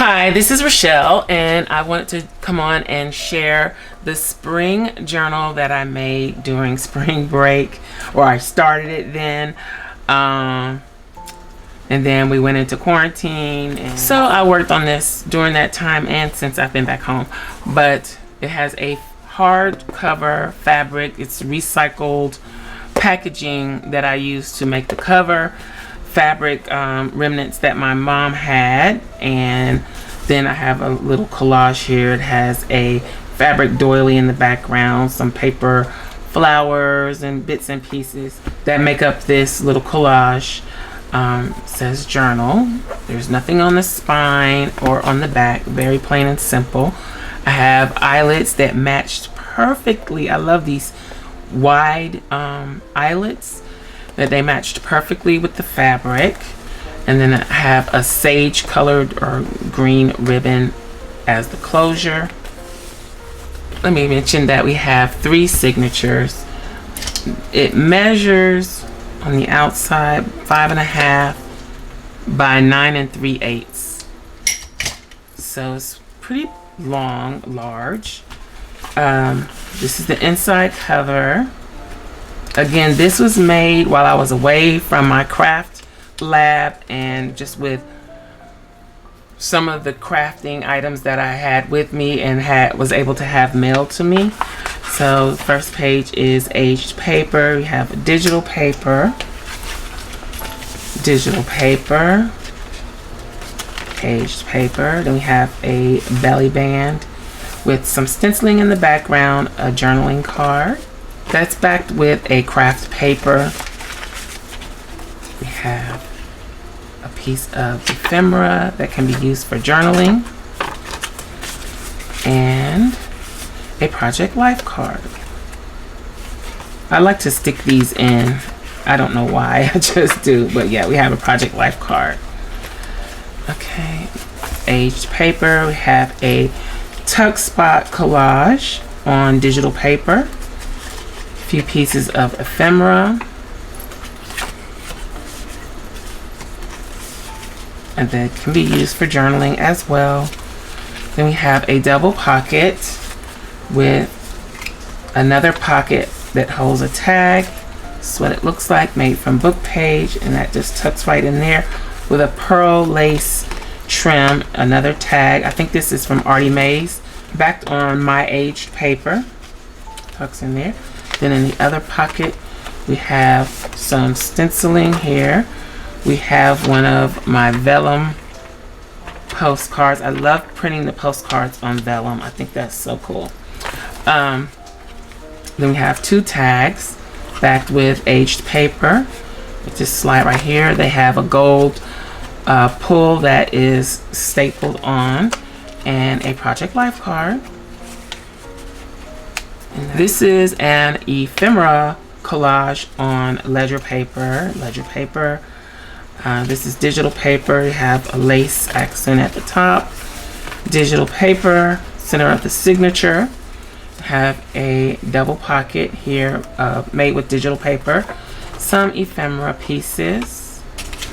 Hi, this is Rachelle, and I wanted to come on and share the spring journal that I made during spring break, or I started it then, and then we went into quarantine, and so I worked on this during that time and since I've been back home. But it has a hardcover fabric. It's recycled packaging that I used to make the cover. Fabric remnants that my mom had, and then I have a little collage here. It has a fabric doily in the background, some paper flowers and bits and pieces that make up this little collage. Says journal. There's nothing on the spine or on the back, very plain and simple. I have eyelets that matched perfectly. I love these wide eyelets, that they matched perfectly with the fabric. And then I have a sage colored or green ribbon as the closure. Let me mention that we have 3 signatures. It measures on the outside 5.5 by 9 3/8. So it's pretty long, large. This is the inside cover. Again, this was made while I was away from my craft lab, and just with some of the crafting items that I had with me and was able to have mailed to me. So the first page is aged paper. We have digital paper, aged paper. Then we have a belly band with some stenciling in the background, a journaling card. That's backed with a craft paper. We have a piece of ephemera that can be used for journaling, and a project life card. I like to stick these in. I don't know why, I just do, but yeah, we have a project life card. Okay, aged paper. We have a tuck spot collage on digital paper. Few pieces of ephemera, and that can be used for journaling as well. Then we have a double pocket with another pocket that holds a tag. This is what it looks like, made from book page, and that just tucks right in there with a pearl lace trim. Another tag, I think this is from Artie Mays, backed on my aged paper, tucks in there. Then in the other pocket, we have some stenciling here. We have one of my vellum postcards. I love printing the postcards on vellum. I think that's so cool. Then we have 2 tags backed with aged paper. With this slide right here, they have a gold pull that is stapled on, and a project life card. This is an ephemera collage on ledger paper. This is digital paper. You have a lace accent at the top. Digital paper, center of the signature. Have a double pocket here made with digital paper. Some ephemera pieces.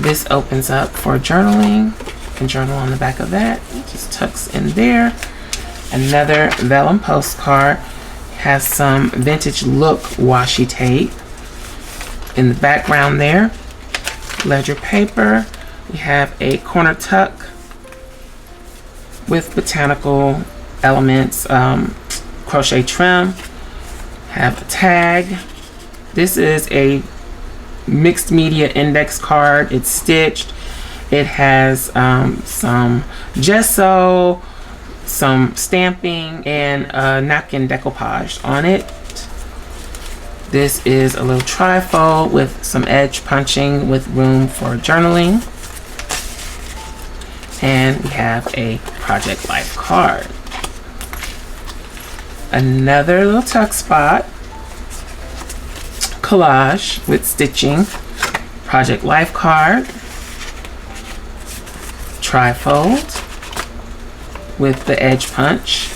This opens up for journaling. You can journal on the back of that. It just tucks in there. Another vellum postcard. Has some vintage look washi tape in the background there. Ledger paper. We have a corner tuck with botanical elements, crochet trim. Have a tag. This is a mixed media index card. It's stitched. It has some gesso, some stamping, and a napkin decoupage on it. This is a little trifold with some edge punching with room for journaling. And we have a project life card. Another little tuck spot collage with stitching. Project life card. Trifold with the edge punch.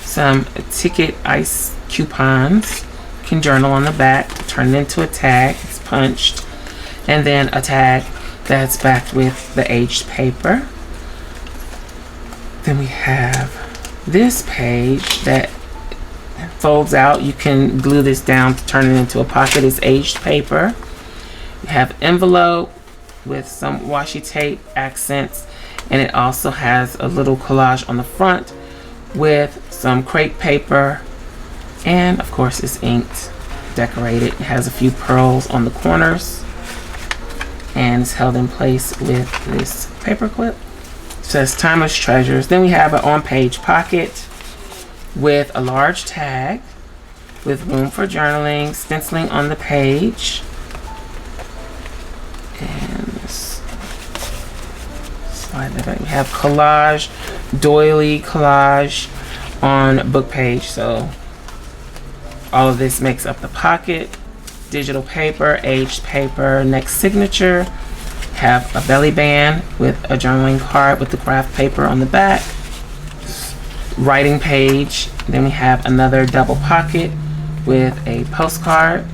Some ticket ice coupons. You can journal on the back, turn it into a tag. It's punched. And then a tag that's backed with the aged paper. Then we have this page that folds out. You can glue this down to turn it into a pocket. It's aged paper. You have envelope with some washi tape accents, and it also has a little collage on the front with some crepe paper, and of course it's inked, decorated. It has a few pearls on the corners, and it's held in place with this paper clip. It says Timeless Treasures. Then we have an on-page pocket with a large tag with room for journaling, stenciling on the page, and this slide that back. We have collage, doily collage on book page. So all of this makes up the pocket. Digital paper, aged paper, next signature. Have a belly band with a journaling card with the craft paper on the back. Writing page. Then we have another double pocket with a postcard.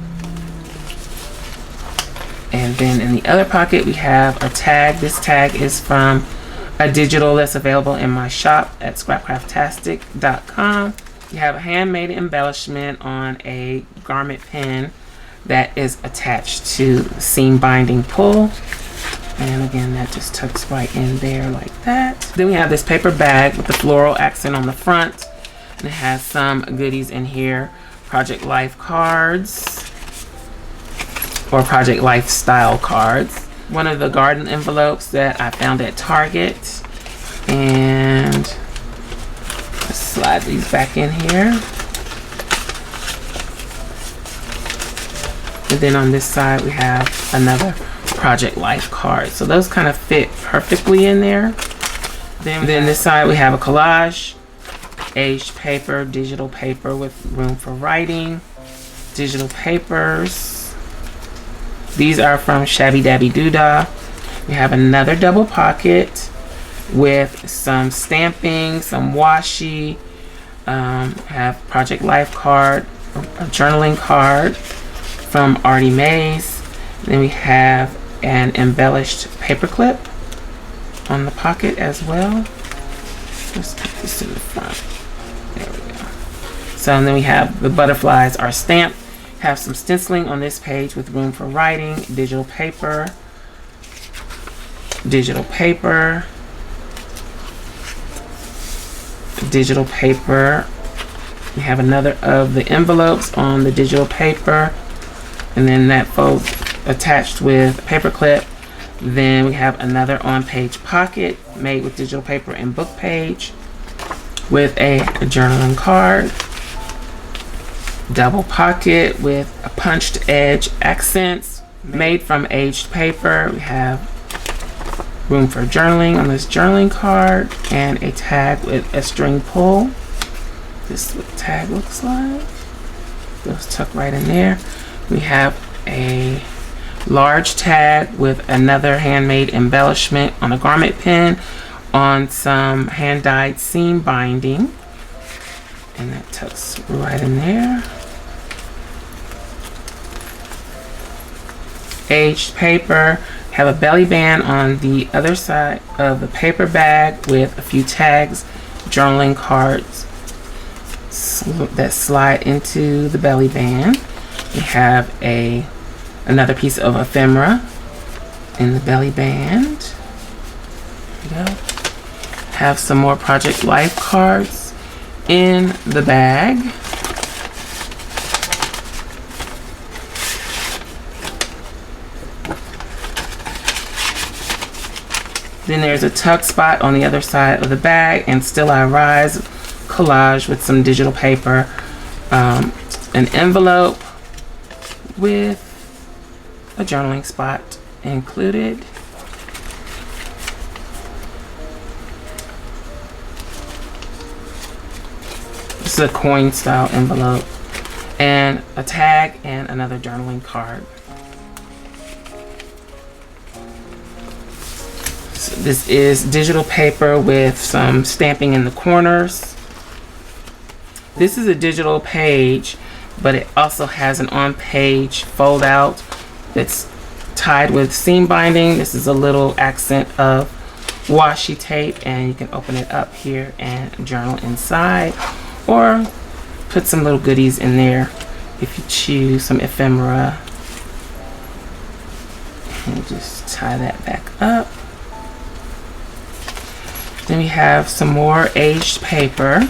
And then in the other pocket we have a tag. This tag is from a digital that's available in my shop at SCRAPCRAFTASTIC.com. You have a handmade embellishment on a garment pin that is attached to seam binding pull. And again, that just tucks right in there like that. Then we have this paper bag with the floral accent on the front. And it has some goodies in here. Project Life cards, or Project Lifestyle cards. One of the garden envelopes that I found at Target. And let's slide these back in here. And then on this side we have another Project Life card. So those kind of fit perfectly in there. Then this side we have a collage, aged paper, digital paper with room for writing, digital papers. These are from Shabby Dabby Doodah. We have another double pocket with some stamping, some washi. Have Project Life card, a journaling card from Artie Mays. Then we have an embellished paper clip on the pocket as well. Let's put this in the front. There we go. So and then we have the butterflies are stamped. Have some stenciling on this page with room for writing, digital paper, digital paper, digital paper. We have another of the envelopes on the digital paper, and then that folds attached with a paper clip. Then we have another on-page pocket made with digital paper and book page with a journaling card. Double pocket with a punched edge accents made from aged paper. We have room for journaling on this journaling card, and a tag with a string pull. This is what the tag looks like. Those tuck right in there. We have a large tag with another handmade embellishment on a garment pin on some hand-dyed seam binding, and that tucks right in there. Aged paper. Have a belly band on the other side of the paper bag with a few tags, journaling cards that slide into the belly band. We have another piece of ephemera in the belly band. There we go. Have some more Project Life cards in the bag. Then there's a tuck spot on the other side of the bag, and Still I Rise collage with some digital paper, an envelope with a journaling spot included. This is a coin style envelope, and a tag and another journaling card. So this is digital paper with some stamping in the corners. This is a digital page, but it also has an on-page fold out that's tied with seam binding. This is a little accent of washi tape, and you can open it up here and journal inside, or put some little goodies in there if you choose, some ephemera. And just tie that back up. Then we have some more aged paper,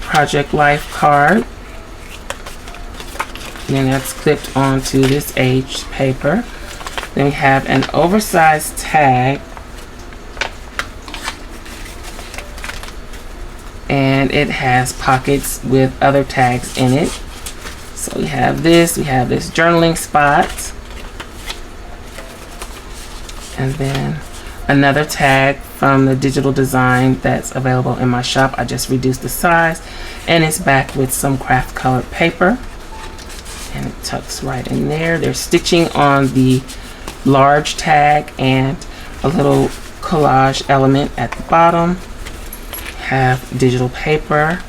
Project Life card, and then that's clipped onto this aged paper. Then we have an oversized tag, and it has pockets with other tags in it. So we have this journaling spot, and then another tag from the digital design that's available in my shop. I just reduced the size, and it's backed with some craft colored paper, and it tucks right in there. There's stitching on the large tag and a little collage element at the bottom. Have digital paper,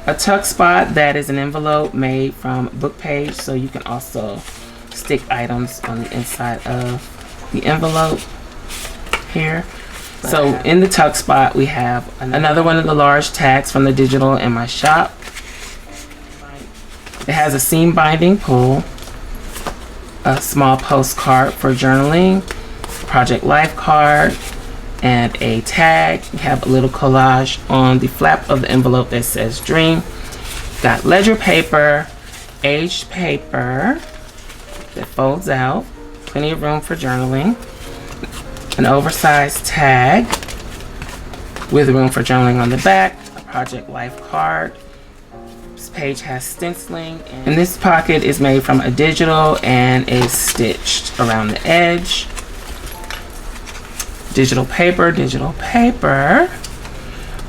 a tuck spot that is an envelope made from book page, so you can also stick items on the inside of the envelope here. So in the tuck spot we have another one of the large tags from the digital in my shop. It has a seam binding pull, a small postcard for journaling, Project Life card, and a tag. You have a little collage on the flap of the envelope that says dream. Got ledger paper, aged paper that folds out, plenty of room for journaling, an oversized tag with room for journaling on the back, a Project Life card. This page has stenciling, and this pocket is made from a digital and is stitched around the edge. Digital paper,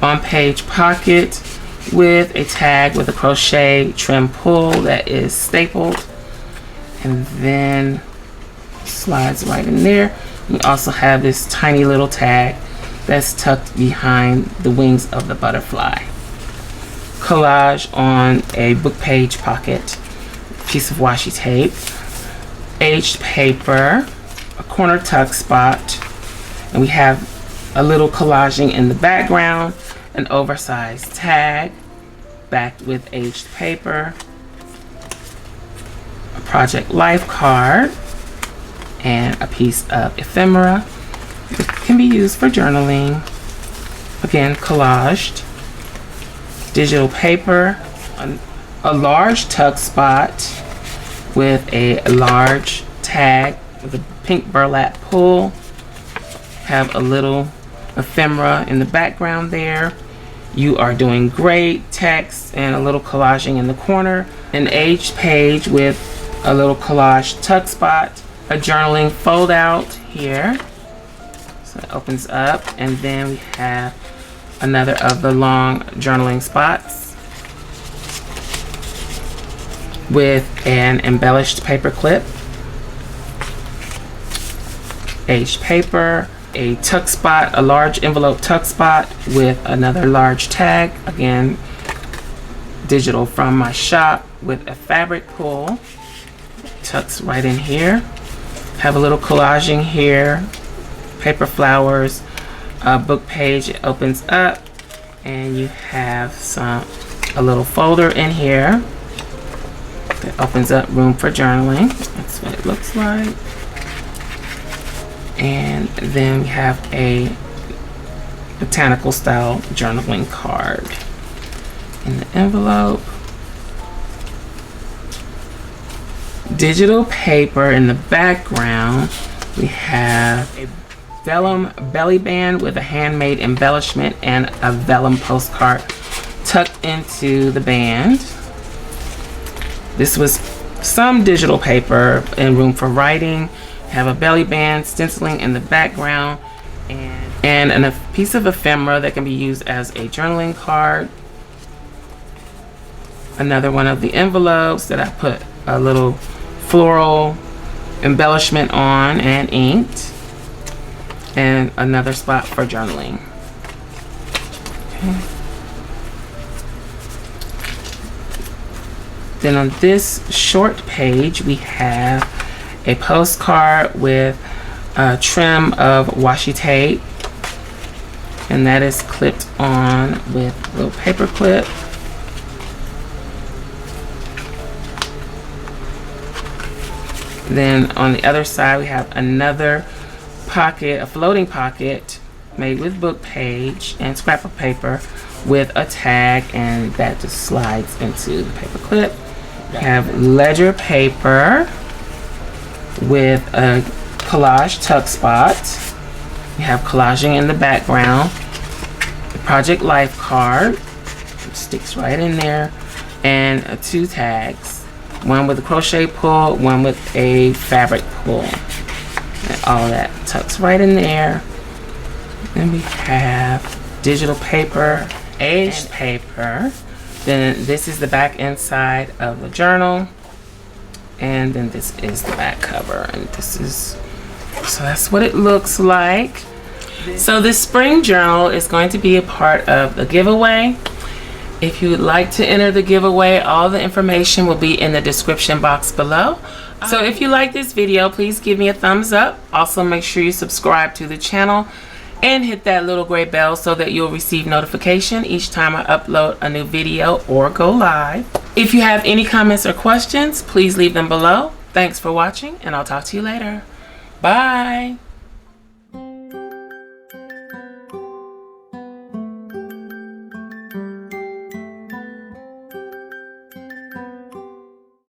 on page pocket with a tag with a crochet trim pull that is stapled, and then slides right in there. We also have this tiny little tag that's tucked behind the wings of the butterfly. Collage on a book page pocket, piece of washi tape, aged paper, a corner tuck spot, and we have a little collaging in the background, an oversized tag backed with aged paper, a Project Life card, and a piece of ephemera. It can be used for journaling. Again, collaged. Digital paper, a large tuck spot with a large tag with a pink burlap pull. Have a little ephemera in the background there. You are doing great. Text and a little collaging in the corner. An aged page with a little collage tuck spot. A journaling fold out here. So it opens up, and then we have another of the long journaling spots with an embellished paper clip. Aged paper, a tuck spot, a large envelope tuck spot with another large tag, again digital from my shop, with a fabric pull, tucks right in here. Have a little collaging here, paper flowers, a book page. It opens up, and you have a little folder in here that opens up, room for journaling. That's what it looks like. And then we have a botanical style journaling card in the envelope. Digital paper in the background. We have a vellum belly band with a handmade embellishment and a vellum postcard tucked into the band. This was some digital paper and room for writing. Have a belly band, stenciling in the background, and a piece of ephemera that can be used as a journaling card. Another one of the envelopes that I put a little floral embellishment on and inked, and another spot for journaling. Okay. Then on this short page we have a postcard with a trim of washi tape, and that is clipped on with a little paper clip. Then on the other side we have another pocket, a floating pocket made with book page and scrap of paper with a tag, and that just slides into the paper clip. We have ledger paper with a collage tuck spot. We have collaging in the background. The Project Life card sticks right in there, and 2 tags. One with a crochet pull, one with a fabric pull. And all that tucks right in there. Then we have digital paper, aged paper. Then this is the back inside of the journal. And then this is the back cover. And this is, so that's what it looks like. So this spring journal is going to be a part of the giveaway. If you would like to enter the giveaway, all the information will be in the description box below. So if you like this video, please give me a thumbs up. Also make sure you subscribe to the channel and hit that little gray bell so that you'll receive notification each time I upload a new video or go live. If you have any comments or questions, please leave them below. Thanks for watching, and I'll talk to you later. Bye.